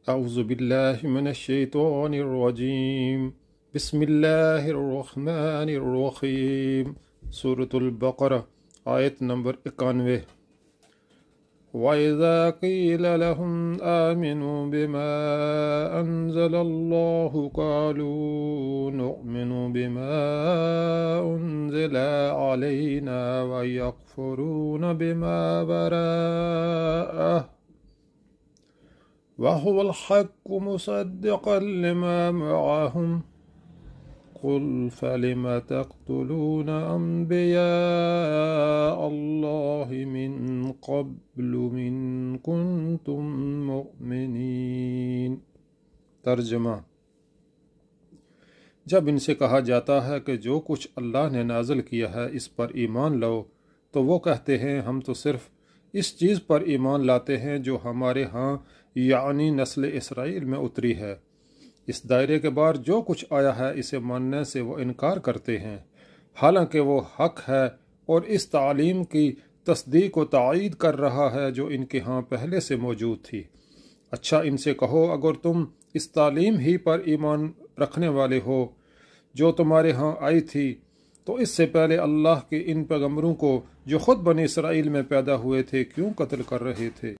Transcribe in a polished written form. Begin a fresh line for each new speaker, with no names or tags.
अऊज़ुबिल्लाहि मिनश्शैतानिर्रजीम। बिस्मिल्लाहिर्रहमानिर्रहीम। सूरतुल बक़रा आयत नंबर 91। वइज़ा क़ील लहुम आमिनू बिमा अंज़लल्लाहु क़ालू नुअमिनु बिमा उन्ज़िला अलैना व यकफ़ुरून बिमा बराअह वहुवल हक़्क़ु मुसद्दिक़न लिमा मअहुम क़ुल फ़लिम तक़्तुलून अंबिया अल्लाहि मिन क़ब्लु इन कुन्तुम मुअमिनीन। तर्जुमा। जब इनसे कहा जाता है कि जो कुछ अल्लाह ने नाज़िल किया है इस पर ईमान लो, तो वो कहते हैं हम तो सिर्फ़ इस चीज़ पर ईमान लाते हैं जो हमारे यहाँ यानी नस्ल इसराइल में उतरी है। इस दायरे के बाहर जो कुछ आया है इसे मानने से वो इनकार करते हैं, हालांकि वो हक है और इस तालीम की तस्दीक व तायीद कर रहा है जो इनके यहाँ पहले से मौजूद थी। अच्छा, इनसे कहो अगर तुम इस तालीम ही पर ईमान रखने वाले हो जो तुम्हारे यहाँ आई थी, तो इससे पहले अल्लाह के इन पैगंबरों को जो खुद बनी इसराइल में पैदा हुए थे क्यों कत्ल कर रहे थे।